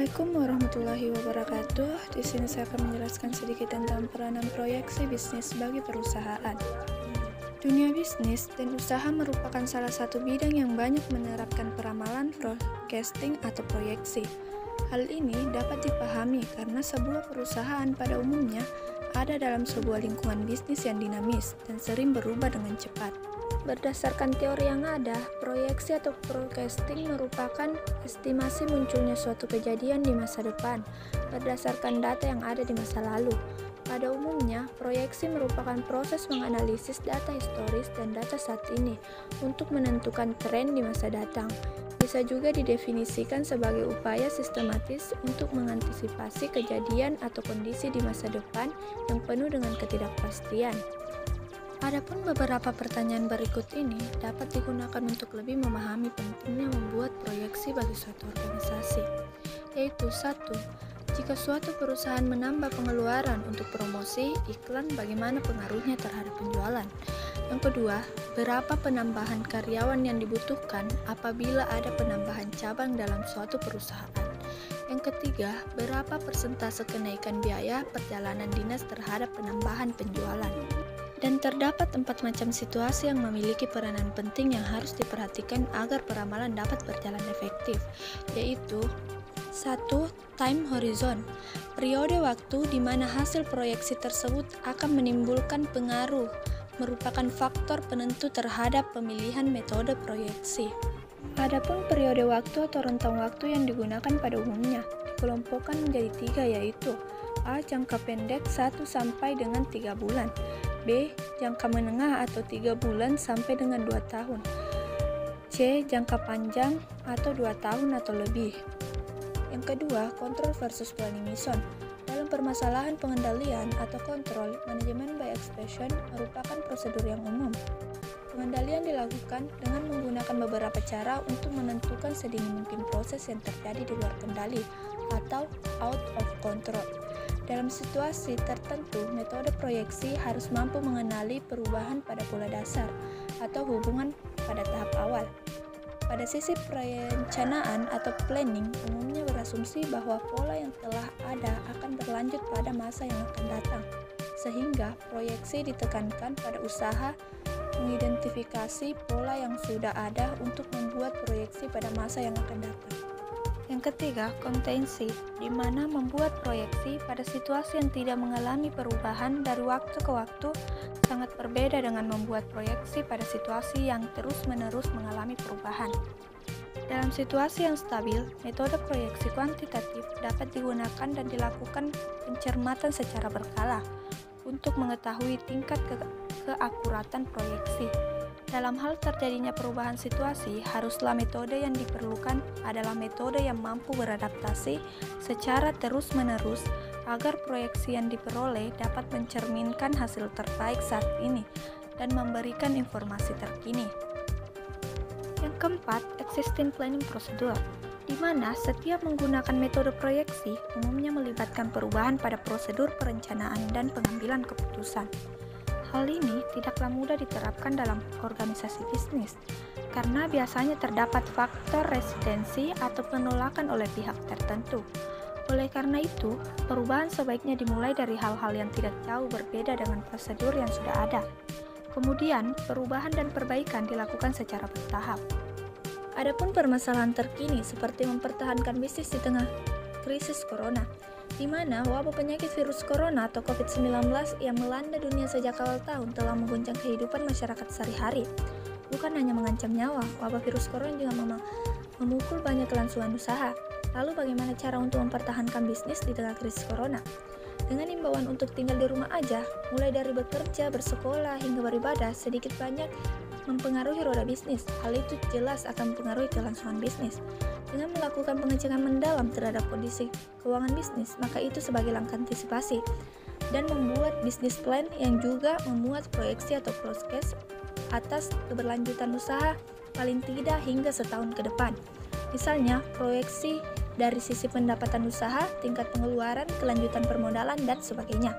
Assalamualaikum warahmatullahi wabarakatuh. Di sini saya akan menjelaskan sedikit tentang peranan proyeksi bisnis bagi perusahaan. Dunia bisnis dan usaha merupakan salah satu bidang yang banyak menerapkan peramalan, forecasting, atau proyeksi. Hal ini dapat dipahami karena sebuah perusahaan pada umumnya ada dalam sebuah lingkungan bisnis yang dinamis dan sering berubah dengan cepat. Berdasarkan teori yang ada, proyeksi atau forecasting merupakan estimasi munculnya suatu kejadian di masa depan berdasarkan data yang ada di masa lalu. Pada umumnya, proyeksi merupakan proses menganalisis data historis dan data saat ini untuk menentukan tren di masa datang. Bisa juga didefinisikan sebagai upaya sistematis untuk mengantisipasi kejadian atau kondisi di masa depan yang penuh dengan ketidakpastian. Adapun beberapa pertanyaan berikut ini dapat digunakan untuk lebih memahami pentingnya membuat proyeksi bagi suatu organisasi, yaitu 1. Jika suatu perusahaan menambah pengeluaran untuk promosi, iklan, bagaimana pengaruhnya terhadap penjualan. Yang kedua, berapa penambahan karyawan yang dibutuhkan apabila ada penambahan cabang dalam suatu perusahaan. Yang ketiga, berapa persentase kenaikan biaya perjalanan dinas terhadap penambahan penjualan. Dan terdapat 4 macam situasi yang memiliki peranan penting yang harus diperhatikan agar peramalan dapat berjalan efektif, yaitu 1. Time horizon, periode waktu di mana hasil proyeksi tersebut akan menimbulkan pengaruh, merupakan faktor penentu terhadap pemilihan metode proyeksi. Adapun periode waktu atau rentang waktu yang digunakan pada umumnya dikelompokkan menjadi 3, yaitu A. Jangka pendek 1 sampai dengan 3 bulan, B. Jangka menengah atau 3 bulan sampai dengan 2 tahun, C. Jangka panjang atau 2 tahun atau lebih. Yang kedua, kontrol versus planning mission. Dalam permasalahan pengendalian atau kontrol, manajemen by execution merupakan prosedur yang umum. Pengendalian dilakukan dengan menggunakan beberapa cara untuk menentukan sedini mungkin proses yang terjadi di luar kendali atau out of control. Dalam situasi tertentu, metode proyeksi harus mampu mengenali perubahan pada pola dasar atau hubungan pada tahap awal. Pada sisi perencanaan atau planning, umumnya berasumsi bahwa pola yang telah ada akan berlanjut pada masa yang akan datang, sehingga proyeksi ditekankan pada usaha mengidentifikasi pola yang sudah ada untuk membuat proyeksi pada masa yang akan datang. Yang ketiga, kontensi, di mana membuat proyeksi pada situasi yang tidak mengalami perubahan dari waktu ke waktu sangat berbeda dengan membuat proyeksi pada situasi yang terus-menerus mengalami perubahan. Dalam situasi yang stabil, metode proyeksi kuantitatif dapat digunakan dan dilakukan pencermatan secara berkala untuk mengetahui tingkat keakuratan proyeksi. Dalam hal terjadinya perubahan situasi, haruslah metode yang diperlukan adalah metode yang mampu beradaptasi secara terus-menerus agar proyeksi yang diperoleh dapat mencerminkan hasil terbaik saat ini dan memberikan informasi terkini. Yang keempat, existing planning procedure, di mana setiap menggunakan metode proyeksi umumnya melibatkan perubahan pada prosedur perencanaan dan pengambilan keputusan. Hal ini tidaklah mudah diterapkan dalam organisasi bisnis, karena biasanya terdapat faktor resistensi atau penolakan oleh pihak tertentu. Oleh karena itu, perubahan sebaiknya dimulai dari hal-hal yang tidak jauh berbeda dengan prosedur yang sudah ada. Kemudian, perubahan dan perbaikan dilakukan secara bertahap. Adapun permasalahan terkini seperti mempertahankan bisnis di tengah krisis corona, di mana wabah penyakit virus corona atau COVID-19 yang melanda dunia sejak awal tahun telah mengguncang kehidupan masyarakat sehari-hari. Bukan hanya mengancam nyawa, wabah virus corona juga memukul banyak kelangsungan usaha. Lalu bagaimana cara untuk mempertahankan bisnis di tengah krisis corona? Dengan imbauan untuk tinggal di rumah aja, mulai dari bekerja, bersekolah, hingga beribadah, sedikit banyak mempengaruhi roda bisnis. Hal itu jelas akan mempengaruhi kelangsungan bisnis. Dengan melakukan pengecekan mendalam terhadap kondisi keuangan bisnis, maka itu sebagai langkah antisipasi, dan membuat bisnis plan yang juga memuat proyeksi atau forecast atas keberlanjutan usaha paling tidak hingga setahun ke depan. Misalnya, proyeksi dari sisi pendapatan usaha, tingkat pengeluaran, kelanjutan permodalan, dan sebagainya.